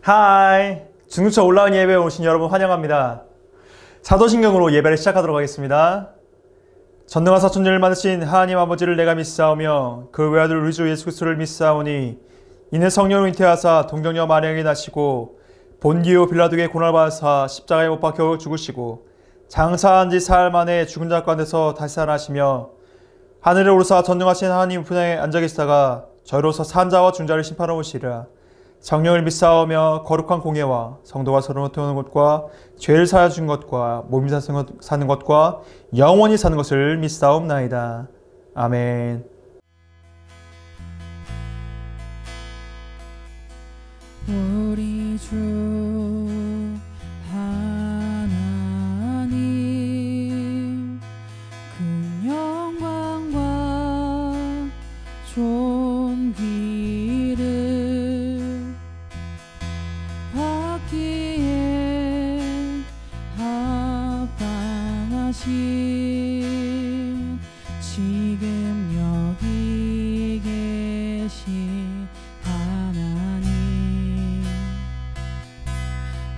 하이! 중누차 올라온 예배에 오신 여러분 환영합니다. 사도신경으로 예배를 시작하도록 하겠습니다. 전능한 사천년을 만드신 하나님 아버지를 내가 믿사오며 그 외아들 우리 주 예수 그리스도를 믿사오니 이는 성령을 잉태하사 동정녀 마리아에게 나시고 본디오 빌라도에게 고난을 받으사 십자가에 못 박혀 죽으시고 장사한 지 사흘 만에 죽은 자 가운데서 다시 살아나시며 하늘에 오르사 전능하신 하나님 우편에 앉아 계시다가 저희로서 산자와 중자를 심판하러 오시리라. 성령을 믿사오며 거룩한 공예와 성도가 서로 태우는 것과 죄를 사하여 준 것과 몸이 사는 것과 영원히 사는 것을 믿사옵나이다. 아멘. 우리 주 하나님 그 영광과 존귀를 받기에 합당하신 지금 여기 계신 하나님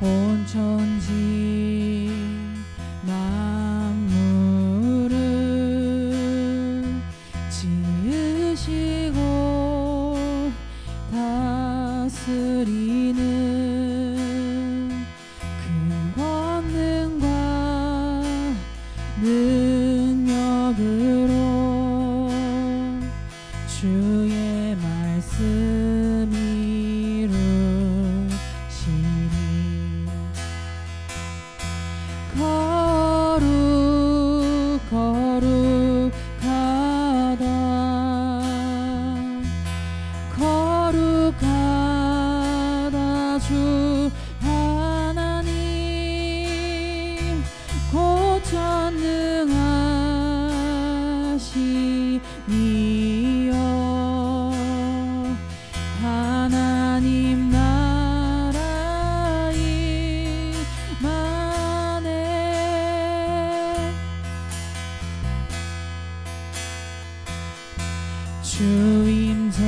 온 천지 만물을 지으시고 다스리는 큰 권능과 능력으로 주의 말씀 이루시니 거룩하다 거룩하다 주 하나님 곧 전능하시니여 하나님 나라의 만에 주임새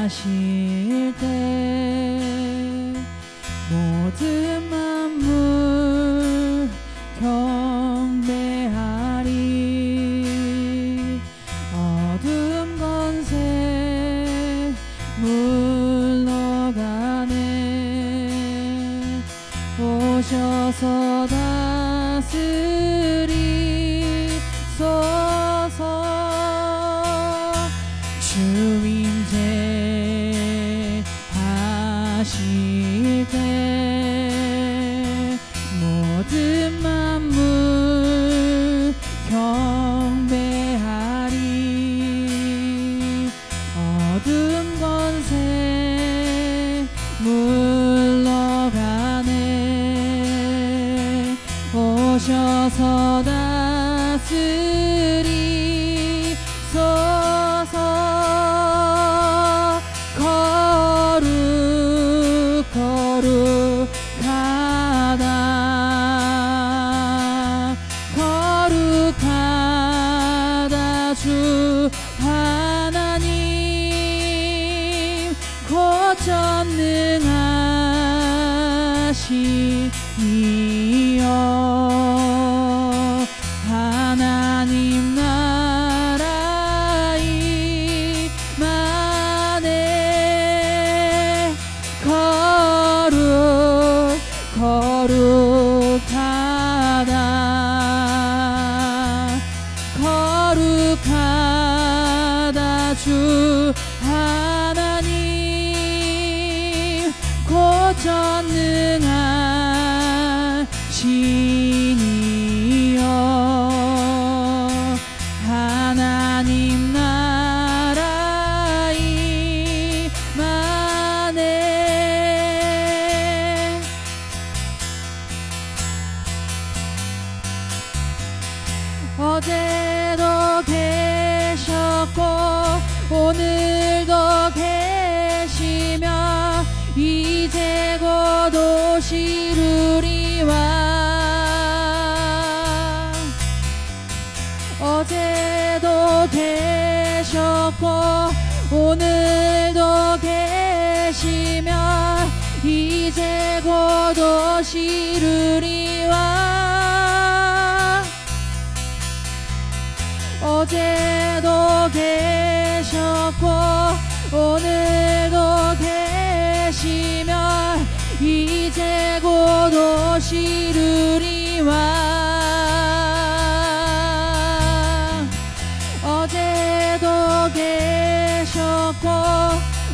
하실 때 모든 만물 경배하리 어둠 권세 물러가네 오셔서 다스리소서 주임새 하실 때 모든 만물 경배하리 어둠 권세 물러가네 오셔서 다스리소서 거룩하다 주 하나님 곧 전능하시니여 하나님 나라의 만에 거룩하다 주 하나님 곧 전능하시니여 하나님 나라의 만에 어제도 계셨고 오늘도 계시며 이제 곧 오시리와 어제도 계셨고 오늘도 계시며 이제 곧 오시리와 어제도 계셨고 오늘도 계시며 이제 곧 오시리와 어제도 계셨고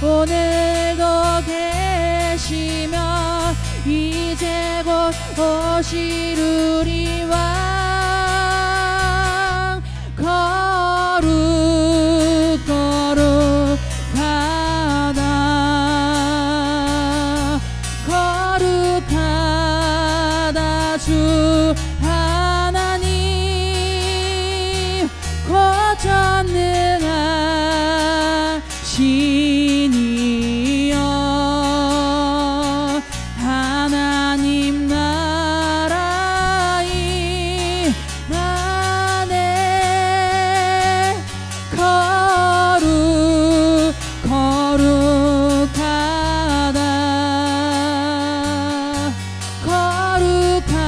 오늘도 계시며 이제 곧 오시리와 거룩하다 거룩하다 주 하나님 곧 전능한 신이여 하나님 나라이 나네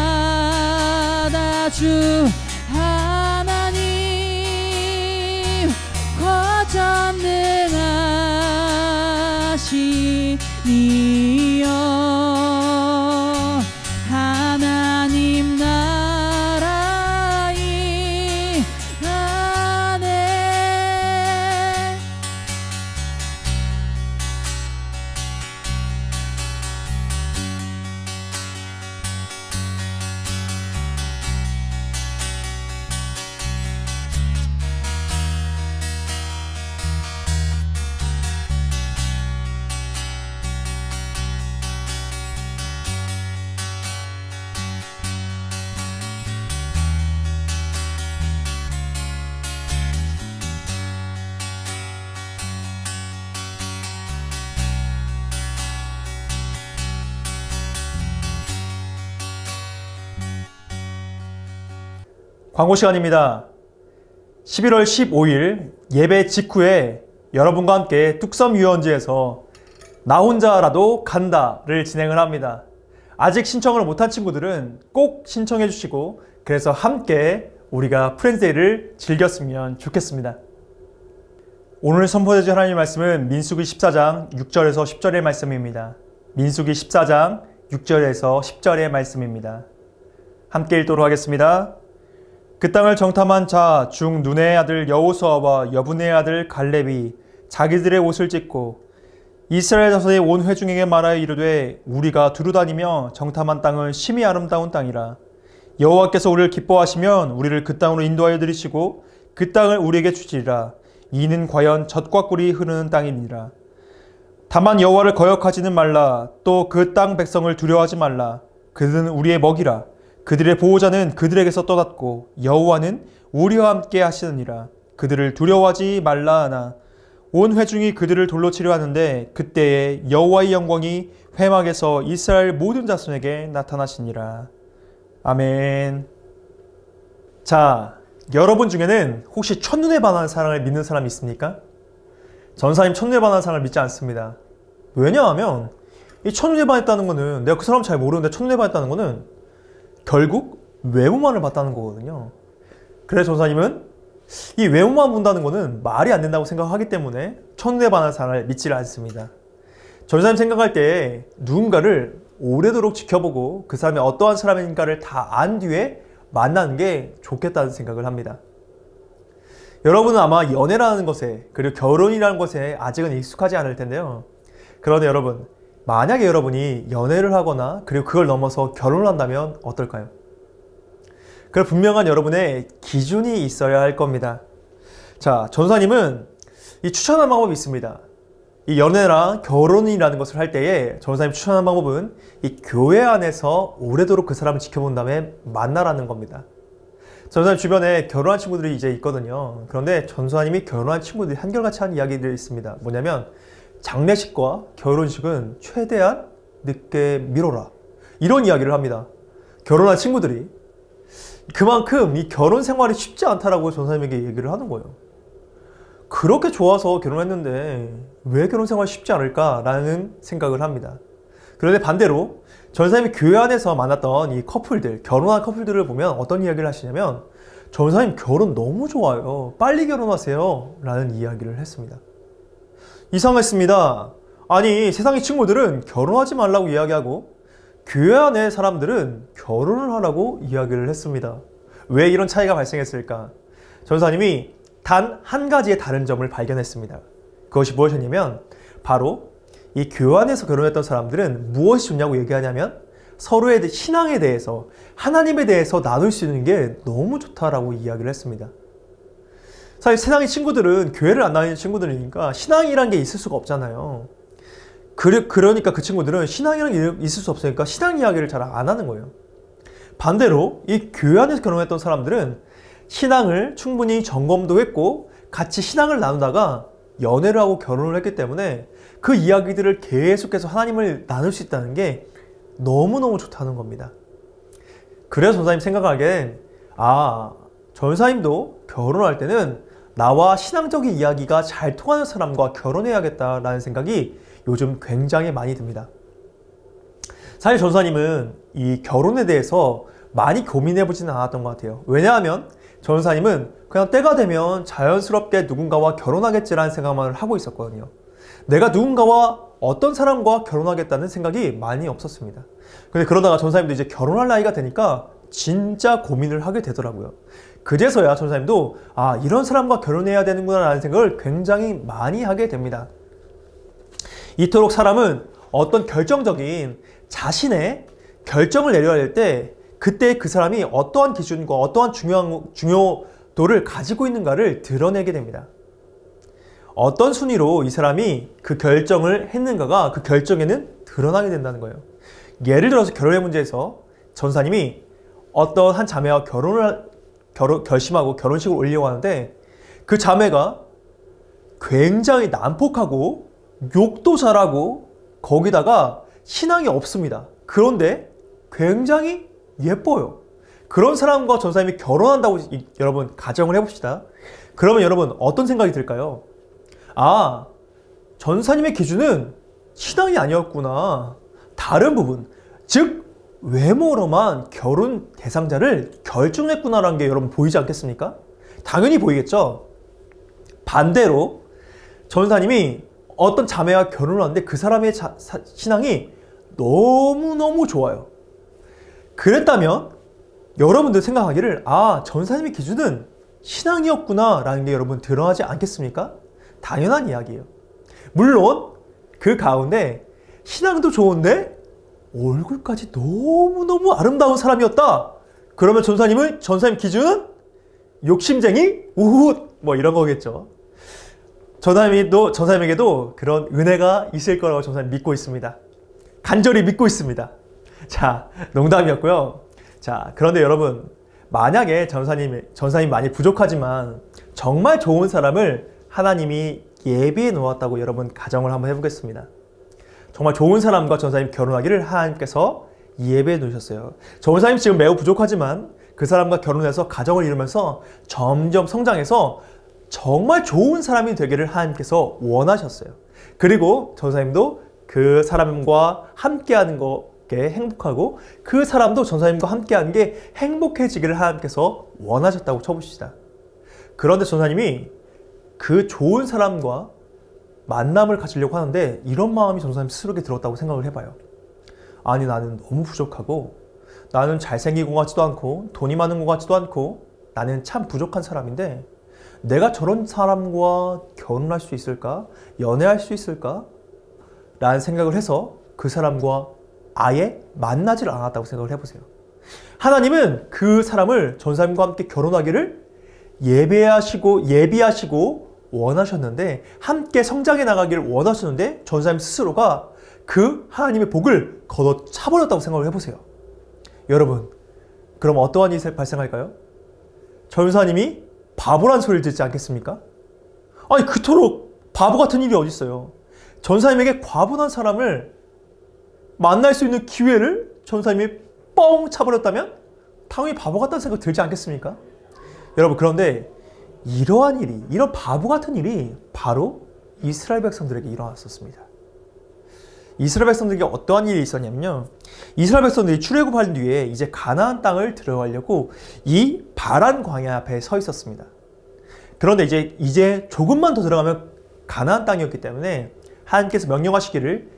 거룩하다 주 하나님 곧 전능하시니여 하나님 나라이 나네 광고 시간입니다. 11월 15일 예배 직후에 여러분과 함께 뚝섬 유원지에서 나 혼자라도 간다를 진행을 합니다. 아직 신청을 못한 친구들은 꼭 신청해 주시고 그래서 함께 우리가 프렌즈데이를 즐겼으면 좋겠습니다. 오늘 선포되어질 하나님의 말씀은 민수기 14장 6절에서 10절의 말씀입니다. 민수기 14장 6절에서 10절의 말씀입니다. 함께 읽도록 하겠습니다. 그 땅을 정탐한 자 중 눈의 아들 여호수아와 여분의 아들 갈렙이 자기들의 옷을 찢고 이스라엘 자손의 온 회중에게 말하여 이르되 우리가 두루다니며 정탐한 땅은 심히 아름다운 땅이라 여호와께서 우리를 기뻐하시면 우리를 그 땅으로 인도하여 들이시고 그 땅을 우리에게 주시리라. 이는 과연 젖과 꿀이 흐르는 땅이니라. 다만 여호와를 거역하지는 말라. 또 그 땅 백성을 두려워하지 말라. 그들은 우리의 먹이라. 그들의 보호자는 그들에게서 떠났고 여호와는 우리와 함께 하시느니라. 그들을 두려워하지 말라 하나 온 회중이 그들을 돌로 치려 하는데 그때에 여호와의 영광이 회막에서 이스라엘 모든 자손에게 나타나시니라. 아멘. 자, 여러분 중에는 혹시 첫눈에 반하는 사랑을 믿는 사람이 있습니까? 전사님 첫눈에 반하는 사랑을 믿지 않습니다. 왜냐하면 이 첫눈에 반했다는 거는 내가 그 사람 잘 모르는데 첫눈에 반했다는 거는 결국 외모만을 봤다는 거거든요. 그래서 전사님은 이 외모만 본다는 거는 말이 안 된다고 생각하기 때문에 첫눈에 반하는 사랑을 믿지 않습니다. 전사님 생각할 때 누군가를 오래도록 지켜보고 그 사람이 어떠한 사람인가를 다 안 뒤에 만나는 게 좋겠다는 생각을 합니다. 여러분은 아마 연애라는 것에 그리고 결혼이라는 것에 아직은 익숙하지 않을 텐데요. 그런데 여러분, 만약에 여러분이 연애를 하거나 그리고 그걸 넘어서 결혼을 한다면 어떨까요? 그 분명한 여러분의 기준이 있어야 할 겁니다. 자, 전사님은 이 추천한 방법이 있습니다. 이 연애랑 결혼이라는 것을 할 때에 전사님 추천한 방법은 이 교회 안에서 오래도록 그 사람을 지켜본 다음에 만나라는 겁니다. 전사님 주변에 결혼한 친구들이 이제 있거든요. 그런데 전사님이 결혼한 친구들이 한결같이 한 이야기들이 있습니다. 뭐냐면 장례식과 결혼식은 최대한 늦게 미뤄라. 이런 이야기를 합니다. 결혼한 친구들이. 그만큼 이 결혼 생활이 쉽지 않다라고 전사님에게 얘기를 하는 거예요. 그렇게 좋아서 결혼했는데 왜 결혼 생활이 쉽지 않을까라는 생각을 합니다. 그런데 반대로 전사님이 교회 안에서 만났던 이 커플들, 결혼한 커플들을 보면 어떤 이야기를 하시냐면 전사님 결혼 너무 좋아요. 빨리 결혼하세요. 라는 이야기를 했습니다. 이상했습니다. 아니 세상의 친구들은 결혼하지 말라고 이야기하고 교회 안의 사람들은 결혼을 하라고 이야기를 했습니다. 왜 이런 차이가 발생했을까? 전사님이 단 한 가지의 다른 점을 발견했습니다. 그것이 무엇이냐면 바로 이 교회 안에서 결혼했던 사람들은 무엇이 좋냐고 얘기하냐면 서로의 신앙에 대해서 하나님에 대해서 나눌 수 있는 게 너무 좋다라고 이야기를 했습니다. 사실 세상의 친구들은 교회를 안 다니는 친구들이니까 신앙이란 게 있을 수가 없잖아요. 그러니까 그 친구들은 신앙이란 게 있을 수 없으니까 신앙 이야기를 잘 안 하는 거예요. 반대로 이 교회 안에서 결혼했던 사람들은 신앙을 충분히 점검도 했고 같이 신앙을 나누다가 연애를 하고 결혼을 했기 때문에 그 이야기들을 계속해서 하나님을 나눌 수 있다는 게 너무너무 좋다는 겁니다. 그래서 전사님 생각하기엔 전사님도 결혼할 때는 나와 신앙적인 이야기가 잘 통하는 사람과 결혼해야겠다라는 생각이 요즘 굉장히 많이 듭니다. 사실 전사님은 이 결혼에 대해서 많이 고민해보지는 않았던 것 같아요. 왜냐하면 전사님은 그냥 때가 되면 자연스럽게 누군가와 결혼하겠지라는 생각만 하고 있었거든요. 내가 누군가와 어떤 사람과 결혼하겠다는 생각이 많이 없었습니다. 근데 그러다가 전사님도 이제 결혼할 나이가 되니까 진짜 고민을 하게 되더라고요. 그제서야 전사님도 이런 사람과 결혼해야 되는구나 라는 생각을 굉장히 많이 하게 됩니다. 이토록 사람은 어떤 결정적인 자신의 결정을 내려야 할 때 그때 그 사람이 어떠한 기준과 어떠한 중요도를 가지고 있는가를 드러내게 됩니다. 어떤 순위로 이 사람이 그 결정을 했는가가 그 결정에는 드러나게 된다는 거예요. 예를 들어서 결혼의 문제에서 전사님이 어떤 한 자매와 결심하고 결혼식을 올리려고 하는데 그 자매가 굉장히 난폭하고 욕도 잘하고 거기다가 신앙이 없습니다. 그런데 굉장히 예뻐요. 그런 사람과 전사님이 결혼한다고 여러분 가정을 해봅시다. 그러면 여러분 어떤 생각이 들까요? 전사님의 기준은 신앙이 아니었구나. 다른 부분, 즉 외모로만 결혼 대상자를 결정했구나라는 게 여러분 보이지 않겠습니까? 당연히 보이겠죠? 반대로 전사님이 어떤 자매와 결혼을 하는데 그 사람의 신앙이 너무너무 좋아요. 그랬다면 여러분들 생각하기를 전사님의 기준은 신앙이었구나 라는 게 여러분 드러나지 않겠습니까? 당연한 이야기예요. 물론 그 가운데 신앙도 좋은데 얼굴까지 너무너무 아름다운 사람이었다. 그러면 전사님 기준은 욕심쟁이? 우훗! 뭐 이런 거겠죠. 전사님에게도 그런 은혜가 있을 거라고 전사님 믿고 있습니다. 간절히 믿고 있습니다. 자, 농담이었고요. 자, 그런데 여러분 만약에 전사님 많이 부족하지만 정말 좋은 사람을 하나님이 예비해 놓았다고 여러분 가정을 한번 해보겠습니다. 정말 좋은 사람과 전사님 결혼하기를 하나님께서 예배해 놓으셨어요. 전사님 지금 매우 부족하지만 그 사람과 결혼해서 가정을 이루면서 점점 성장해서 정말 좋은 사람이 되기를 하나님께서 원하셨어요. 그리고 전사님도 그 사람과 함께하는 게 행복하고 그 사람도 전사님과 함께하는 게 행복해지기를 하나님께서 원하셨다고 쳐보시다. 그런데 전사님이 그 좋은 사람과 만남을 가지려고 하는데 이런 마음이 전사님 스스로에게 들었다고 생각을 해봐요. 아니 나는 너무 부족하고 나는 잘생긴 것 같지도 않고 돈이 많은 것 같지도 않고 나는 참 부족한 사람인데 내가 저런 사람과 결혼할 수 있을까? 연애할 수 있을까? 라는 생각을 해서 그 사람과 아예 만나질 않았다고 생각을 해보세요. 하나님은 그 사람을 전사님과 함께 결혼하기를 예비하시고 원하셨는데 함께 성장해 나가기를 원하셨는데 전사님 스스로가 그 하나님의 복을 걷어차버렸다고 생각을 해보세요. 여러분 그럼 어떠한 일이 발생할까요? 전사님이 바보란 소리를 듣지 않겠습니까? 아니 그토록 바보 같은 일이 어디 있어요. 전사님에게 과분한 사람을 만날 수 있는 기회를 전사님이 뻥 차버렸다면 당연히 바보 같다는 생각 들지 않겠습니까? 여러분 그런데 이런 바보 같은 일이 바로 이스라엘 백성들에게 일어났었습니다. 이스라엘 백성들에게 어떠한 일이 있었냐면요. 이스라엘 백성들이 출애굽한 뒤에 이제 가나안 땅을 들어가려고 이 바란 광야 앞에 서 있었습니다. 그런데 이제 조금만 더 들어가면 가나안 땅이었기 때문에 하나님께서 명령하시기를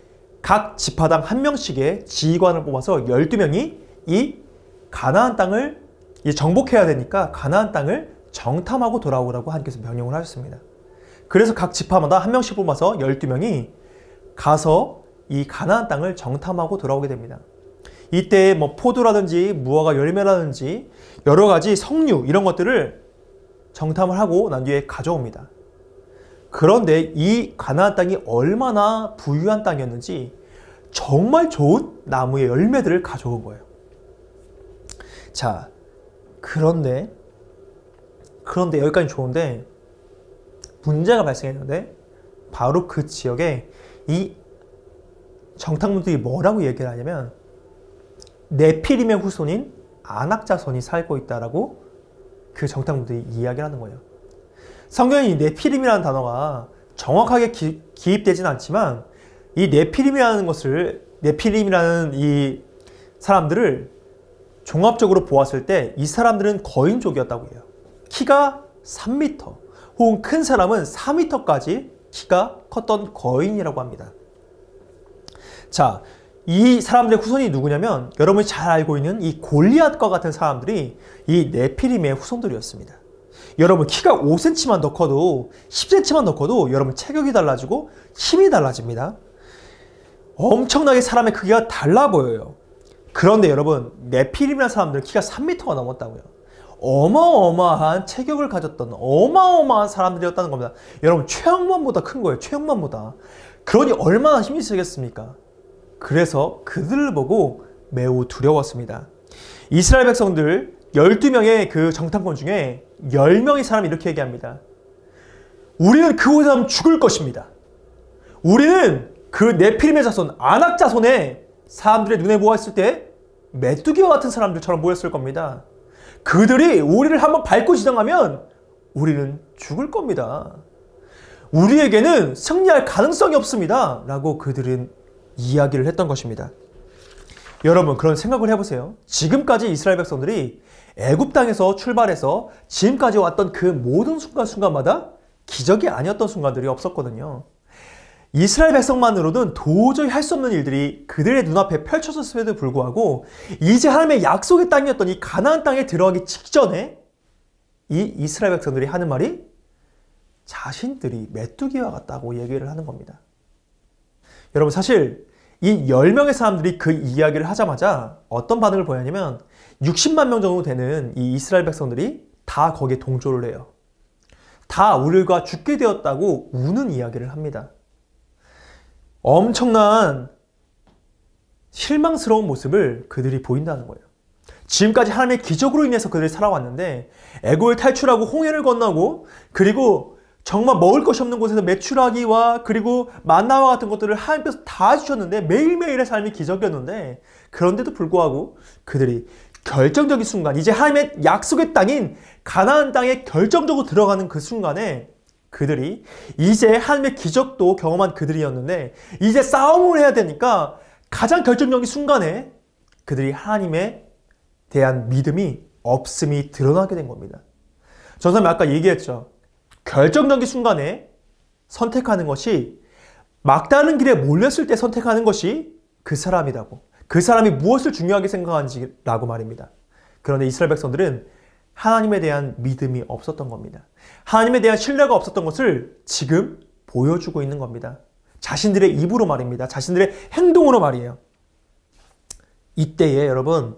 각 지파당 한 명씩의 지휘관을 뽑아서 12명이 이 가나안 땅을 정복해야 되니까 가나안 땅을 정탐하고 돌아오라고 하나님께서 명령을 하셨습니다. 그래서 각 지파마다 한 명씩 뽑아서 12명이 가서 이 가나안 땅을 정탐하고 돌아오게 됩니다. 이때 뭐 포도라든지 무화과 열매라든지 여러 가지 석류 이런 것들을 정탐을 하고 난 뒤에 가져옵니다. 그런데 이 가나안 땅이 얼마나 부유한 땅이었는지 정말 좋은 나무의 열매들을 가져온 거예요. 자, 그런데 여기까지 좋은데 문제가 발생했는데 바로 그 지역에 이 정탐꾼들이 뭐라고 얘기를 하냐면 네피림의 후손인 아낙 자손이 살고 있다라고 그 정탐꾼들이 이야기를 하는 거예요. 성경에 이 네피림이라는 단어가 정확하게 기입되진 않지만 이 네피림이라는 이 사람들을 종합적으로 보았을 때 이 사람들은 거인족이었다고 해요. 키가 3m 혹은 큰 사람은 4m까지 키가 컸던 거인이라고 합니다. 자, 이 사람들의 후손이 누구냐면 여러분이 잘 알고 있는 이 골리앗과 같은 사람들이 이 네피림의 후손들이었습니다. 여러분 키가 5cm만 더 커도 10cm만 더 커도 여러분 체격이 달라지고 힘이 달라집니다. 엄청나게 사람의 크기가 달라 보여요. 그런데 여러분 네피림이라는 사람들은 키가 3m가 넘었다고요. 어마어마한 체격을 가졌던 어마어마한 사람들이었다는 겁니다. 여러분 최영만보다 큰 거예요. 최영만보다. 그러니 얼마나 힘이 세겠습니까? 그래서 그들을 보고 매우 두려웠습니다. 이스라엘 백성들 12명의 그 정탐꾼 중에 10명의 사람이 이렇게 얘기합니다. 우리는 그곳에서 죽을 것입니다. 우리는 그 네피림의 자손, 아낙 자손의 사람들의 눈에 보았을 때 메뚜기와 같은 사람들처럼 보였을 겁니다. 그들이 우리를 한번 밟고 지나가면 우리는 죽을 겁니다. 우리에게는 승리할 가능성이 없습니다. 라고 그들은 이야기를 했던 것입니다. 여러분 그런 생각을 해보세요. 지금까지 이스라엘 백성들이 애굽 땅에서 출발해서 지금까지 왔던 그 모든 순간순간마다 기적이 아니었던 순간들이 없었거든요. 이스라엘 백성만으로는 도저히 할 수 없는 일들이 그들의 눈앞에 펼쳐졌음에도 불구하고 이제 하나님의 약속의 땅이었던 이 가나안 땅에 들어가기 직전에 이 이스라엘 백성들이 하는 말이 자신들이 메뚜기와 같다고 얘기를 하는 겁니다. 여러분 사실 이 10명의 사람들이 그 이야기를 하자마자 어떤 반응을 보였냐면 60만 명 정도 되는 이 이스라엘 백성들이 다 거기에 동조를 해요. 다 우리가 죽게 되었다고 우는 이야기를 합니다. 엄청난 실망스러운 모습을 그들이 보인다는 거예요. 지금까지 하나님의 기적으로 인해서 그들이 살아왔는데 애굽을 탈출하고 홍해를 건너고 그리고 정말 먹을 것이 없는 곳에서 메추라기와 그리고 만나와 같은 것들을 하나님께서 다 주셨는데 매일매일의 삶이 기적이었는데 그런데도 불구하고 그들이 결정적인 순간 이제 하나님의 약속의 땅인 가나안 땅에 결정적으로 들어가는 그 순간에 그들이 이제 하나님의 기적도 경험한 그들이었는데 이제 싸움을 해야 되니까 가장 결정적인 순간에 그들이 하나님에 대한 믿음이 없음이 드러나게 된 겁니다. 전사님 아까 얘기했죠. 결정적인 순간에 선택하는 것이 막다른 길에 몰렸을 때 선택하는 것이 그 사람이라고. 그 사람이 무엇을 중요하게 생각하는지라고 말입니다. 그런데 이스라엘 백성들은 하나님에 대한 믿음이 없었던 겁니다. 하나님에 대한 신뢰가 없었던 것을 지금 보여주고 있는 겁니다. 자신들의 입으로 말입니다. 자신들의 행동으로 말이에요. 이때에 여러분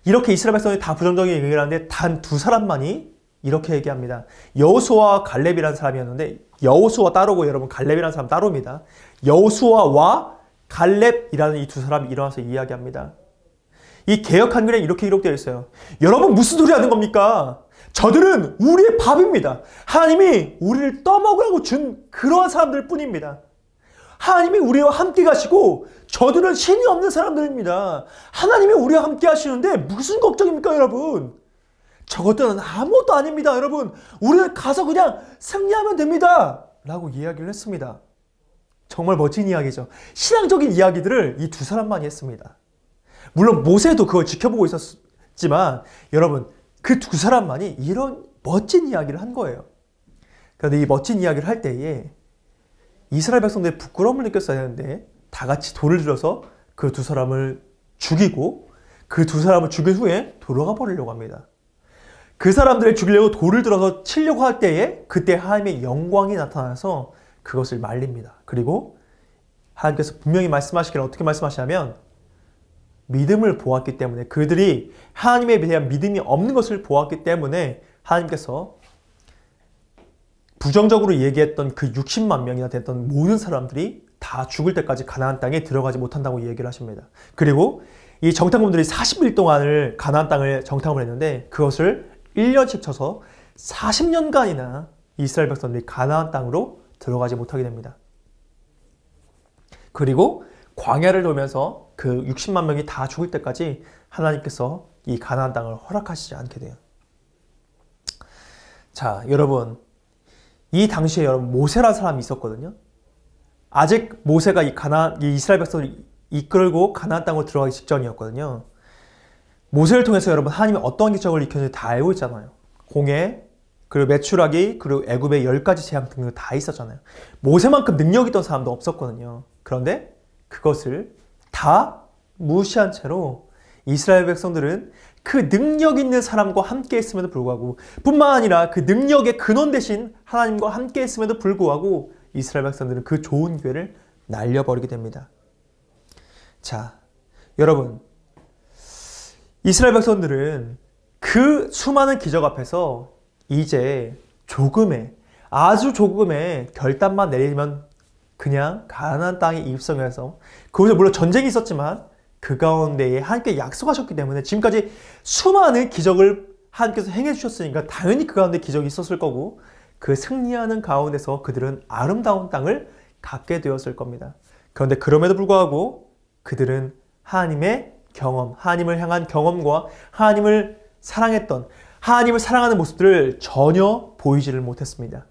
이렇게 이스라엘 백성이 다 부정적인 얘기를 하는데 단 두 사람만이 이렇게 얘기합니다. 여호수아와 갈렙이라는 사람이었는데 여호수아 따로고 여러분 갈렙이라는 사람 따로입니다. 여호수아와 갈렙이라는 이 두 사람이 일어나서 이야기합니다. 이 개역 한글에 이렇게 기록되어 있어요. 여러분 무슨 소리 하는 겁니까? 저들은 우리의 밥입니다. 하나님이 우리를 떠먹으라고 준 그러한 사람들 뿐입니다. 하나님이 우리와 함께 가시고 저들은 신이 없는 사람들입니다. 하나님이 우리와 함께 하시는데 무슨 걱정입니까 여러분? 저것들은 아무것도 아닙니다 여러분. 우리는 가서 그냥 승리하면 됩니다 라고 이야기를 했습니다. 정말 멋진 이야기죠. 신앙적인 이야기들을 이 두 사람만이 했습니다. 물론 모세도 그걸 지켜보고 있었지만 여러분 그 두 사람만이 이런 멋진 이야기를 한 거예요. 그런데 이 멋진 이야기를 할 때에 이스라엘 백성들이 부끄러움을 느꼈어야 하는데 다 같이 돌을 들어서 그 두 사람을 죽이고 그 두 사람을 죽인 후에 돌아가 버리려고 합니다. 그 사람들을 죽이려고 돌을 들어서 치려고 할 때에 그때 하나님의 영광이 나타나서 그것을 말립니다. 그리고 하나님께서 분명히 말씀하시기를 어떻게 말씀하시냐면 믿음을 보았기 때문에 그들이 하나님에 대한 믿음이 없는 것을 보았기 때문에 하나님께서 부정적으로 얘기했던 그 60만 명이나 됐던 모든 사람들이 다 죽을 때까지 가나안 땅에 들어가지 못한다고 얘기를 하십니다. 그리고 이 정탐꾼들이 40일 동안을 가나안 땅을 정탐을 했는데 그것을 1년씩 쳐서 40년간이나 이스라엘 백성들이 가나안 땅으로 들어가지 못하게 됩니다. 그리고 광야를 돌면서 그 60만 명이 다 죽을 때까지 하나님께서 이 가나안 땅을 허락하시지 않게 돼요. 자, 여러분 이 당시에 여러분 모세라는 사람이 있었거든요. 아직 모세가 이 이스라엘 백성을 이끌고 가나안 땅으로 들어가기 직전이었거든요. 모세를 통해서 여러분 하나님이 어떤 기적을 일으켰는지 다 알고 있잖아요. 홍해, 그리고 메추라기, 그리고 애굽의 10가지 재앙 등등 다 있었잖아요. 모세만큼 능력 있던 사람도 없었거든요. 그런데 그것을 다 무시한 채로 이스라엘 백성들은 그 능력 있는 사람과 함께 했음에도 불구하고 뿐만 아니라 그 능력의 근원 대신 하나님과 함께 했음에도 불구하고 이스라엘 백성들은 그 좋은 기회를 날려버리게 됩니다. 자, 여러분 이스라엘 백성들은 그 수많은 기적 앞에서 이제 아주 조금의 결단만 내리면 그냥 가나안 땅에 입성해서 거기서 물론 전쟁이 있었지만 그 가운데에 하나님께 약속하셨기 때문에 지금까지 수많은 기적을 하나님께서 행해 주셨으니까 당연히 그 가운데 기적이 있었을 거고 그 승리하는 가운데서 그들은 아름다운 땅을 갖게 되었을 겁니다. 그런데 그럼에도 불구하고 그들은 하나님의 경험, 하나님을 향한 경험과 하나님을 사랑했던 하나님을 사랑하는 모습들을 전혀 보이지를 못했습니다.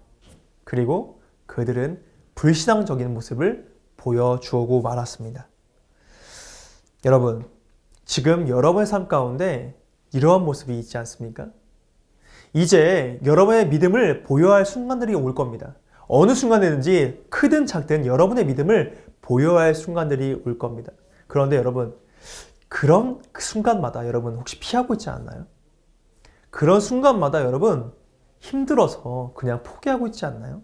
그리고 그들은 불신앙적인 모습을 보여주고 말았습니다. 여러분, 지금 여러분의 삶 가운데 이러한 모습이 있지 않습니까? 이제 여러분의 믿음을 보여할 순간들이 올 겁니다. 어느 순간이든지 크든 작든 여러분의 믿음을 보여할 순간들이 올 겁니다. 그런데 여러분, 그런 그 순간마다 여러분 혹시 피하고 있지 않나요? 그런 순간마다 여러분 힘들어서 그냥 포기하고 있지 않나요?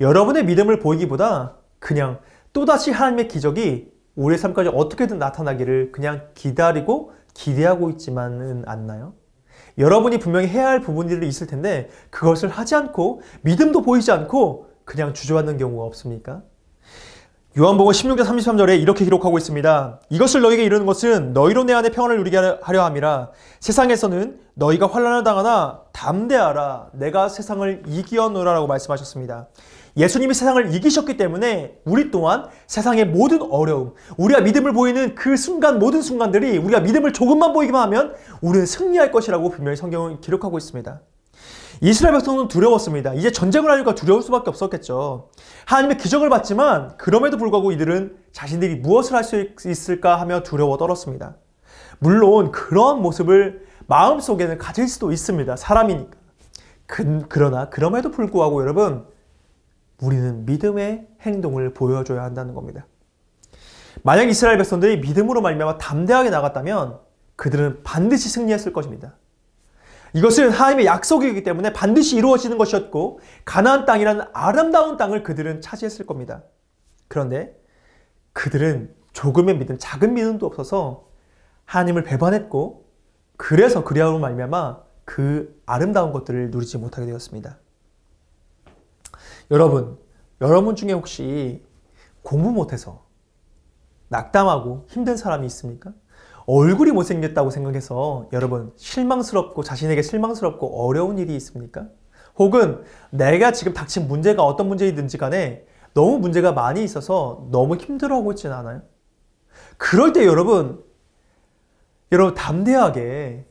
여러분의 믿음을 보이기보다 그냥 또다시 하나님의 기적이 우리의 삶까지 어떻게든 나타나기를 그냥 기다리고 기대하고 있지만은 않나요? 여러분이 분명히 해야 할 부분들이 있을 텐데 그것을 하지 않고 믿음도 보이지 않고 그냥 주저앉는 경우가 없습니까? 요한복음 16장 33절에 이렇게 기록하고 있습니다. 이것을 너희에게 이르는 것은 너희로 내 안에 평안을 누리게 하려 함이라. 세상에서는 너희가 환난을 당하나 담대하라. 내가 세상을 이기었노라라고 말씀하셨습니다. 예수님이 세상을 이기셨기 때문에 우리 또한 세상의 모든 어려움, 우리가 믿음을 보이는 그 순간 모든 순간들이 우리가 믿음을 조금만 보이기만 하면 우리는 승리할 것이라고 분명히 성경은 기록하고 있습니다. 이스라엘 백성은 두려웠습니다. 이제 전쟁을 하니까 두려울 수밖에 없었겠죠. 하나님의 기적을 봤지만 그럼에도 불구하고 이들은 자신들이 무엇을 할 수 있을까 하며 두려워 떨었습니다. 물론 그런 모습을 마음속에는 가질 수도 있습니다. 사람이니까. 그러나 그럼에도 불구하고 여러분, 우리는 믿음의 행동을 보여줘야 한다는 겁니다. 만약 이스라엘 백성들이 믿음으로 말미암아 담대하게 나갔다면 그들은 반드시 승리했을 것입니다. 이것은 하나님의 약속이기 때문에 반드시 이루어지는 것이었고 가나안 땅이라는 아름다운 땅을 그들은 차지했을 겁니다. 그런데 그들은 조금의 믿음, 작은 믿음도 없어서 하나님을 배반했고 그래서 그리함으로 말미암아 그 아름다운 것들을 누리지 못하게 되었습니다. 여러분 중에 혹시 공부 못해서 낙담하고 힘든 사람이 있습니까? 얼굴이 못생겼다고 생각해서 여러분 실망스럽고 자신에게 실망스럽고 어려운 일이 있습니까? 혹은 내가 지금 닥친 문제가 어떤 문제이든지 간에 너무 문제가 많이 있어서 너무 힘들어하고 있지는 않아요? 그럴 때 여러분 담대하게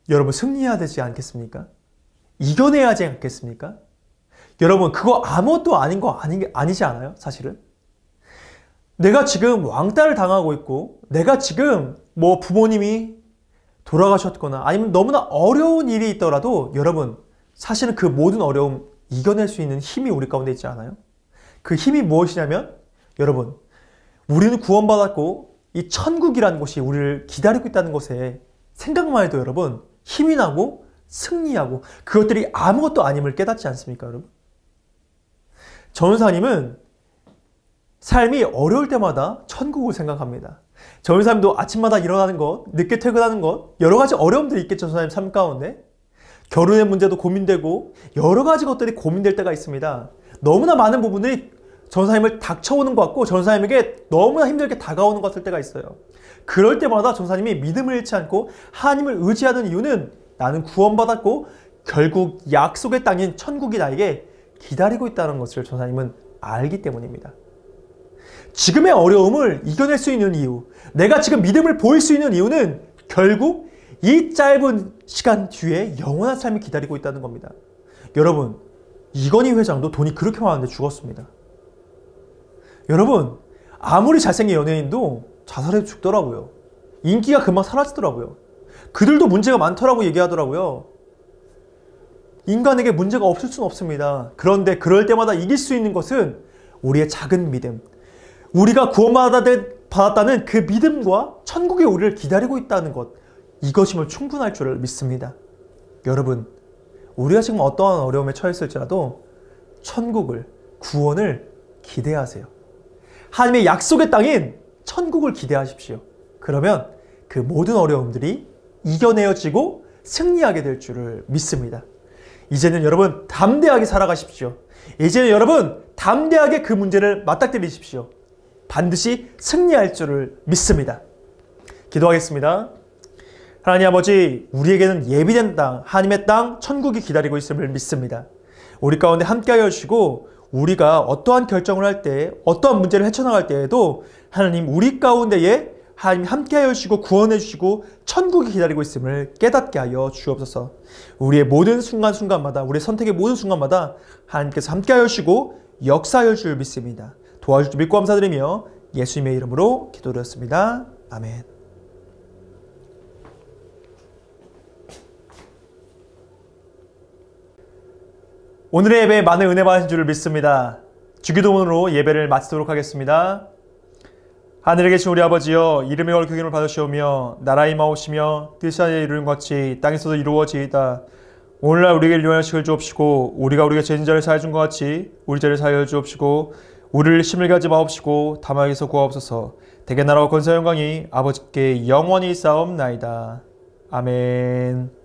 여러분 승리해야 되지 않겠습니까? 이겨내야 하지 않겠습니까? 여러분 그거 아무것도 아닌 거 아니지 않아요? 사실은 내가 지금 왕따를 당하고 있고, 내가 지금 뭐 부모님이 돌아가셨거나 아니면 너무나 어려운 일이 있더라도 여러분, 사실은 그 모든 어려움 이겨낼 수 있는 힘이 우리 가운데 있지 않아요? 그 힘이 무엇이냐면 여러분, 우리는 구원받았고 이 천국이라는 곳이 우리를 기다리고 있다는 것에 생각만 해도 여러분 힘이 나고 승리하고 그것들이 아무것도 아님을 깨닫지 않습니까, 여러분? 전사님은 삶이 어려울 때마다 천국을 생각합니다. 전사님도 아침마다 일어나는 것, 늦게 퇴근하는 것, 여러 가지 어려움들이 있겠죠, 전사님 삶 가운데. 결혼의 문제도 고민되고 여러 가지 것들이 고민될 때가 있습니다. 너무나 많은 부분들이 전사님을 닥쳐오는 것 같고 전사님에게 너무나 힘들게 다가오는 것 같을 때가 있어요. 그럴 때마다 전사님이 믿음을 잃지 않고 하나님을 의지하는 이유는 나는 구원받았고 결국 약속의 땅인 천국이 나에게 기다리고 있다는 것을 전사님은 알기 때문입니다. 지금의 어려움을 이겨낼 수 있는 이유, 내가 지금 믿음을 보일 수 있는 이유는 결국 이 짧은 시간 뒤에 영원한 삶이 기다리고 있다는 겁니다. 여러분, 이건희 회장도 돈이 그렇게 많은데 죽었습니다. 여러분, 아무리 잘생긴 연예인도 자살해서 죽더라고요. 인기가 금방 사라지더라고요. 그들도 문제가 많더라고 얘기하더라고요. 인간에게 문제가 없을 수는 없습니다. 그런데 그럴 때마다 이길 수 있는 것은 우리의 작은 믿음, 우리가 구원받았다는 그 믿음과 천국에 우리를 기다리고 있다는 것, 이것이면 충분할 줄 믿습니다. 여러분, 우리가 지금 어떠한 어려움에 처했을지라도 천국을, 구원을 기대하세요. 하나님의 약속의 땅인 천국을 기대하십시오. 그러면 그 모든 어려움들이 이겨내어지고 승리하게 될 줄을 믿습니다. 이제는 여러분 담대하게 살아가십시오. 이제는 여러분 담대하게 그 문제를 맞닥뜨리십시오. 반드시 승리할 줄을 믿습니다. 기도하겠습니다. 하나님 아버지, 우리에게는 예비된 땅, 하나님의 땅, 천국이 기다리고 있음을 믿습니다. 우리 가운데 함께하여 주시고 우리가 어떠한 결정을 할 때, 어떠한 문제를 헤쳐나갈 때에도 하나님 우리 가운데에 하나님 함께하여 주시고 구원해 주시고 천국이 기다리고 있음을 깨닫게 하여 주옵소서. 우리의 모든 순간순간마다, 우리의 선택의 모든 순간마다 하나님께서 함께하여 주시고 역사하여 줄 믿습니다. 도와줄 줄 믿고 감사드리며 예수님의 이름으로 기도드렸습니다. 아멘. 오늘의 예배에 많은 은혜 받으신 줄을 믿습니다. 주기도문으로 예배를 마치도록 하겠습니다. 하늘에 계신 우리 아버지여, 이름의 거룩 기름을 받으시오며 나라의 임하오시며 뜻이 하늘에 이루는 것 같이 땅에서도 이루어지이다. 오늘날 우리에게 일용할 식을 주옵시고 우리가 우리에게 죄진 자를 사하여 준 것 같이 우리 죄를 사하여 주옵시고 우리를 심을게 하지 마옵시고 다마에게서 구하옵소서. 대개 나라와 권세 영광이 아버지께 영원히 쌓옵나이다. 아멘.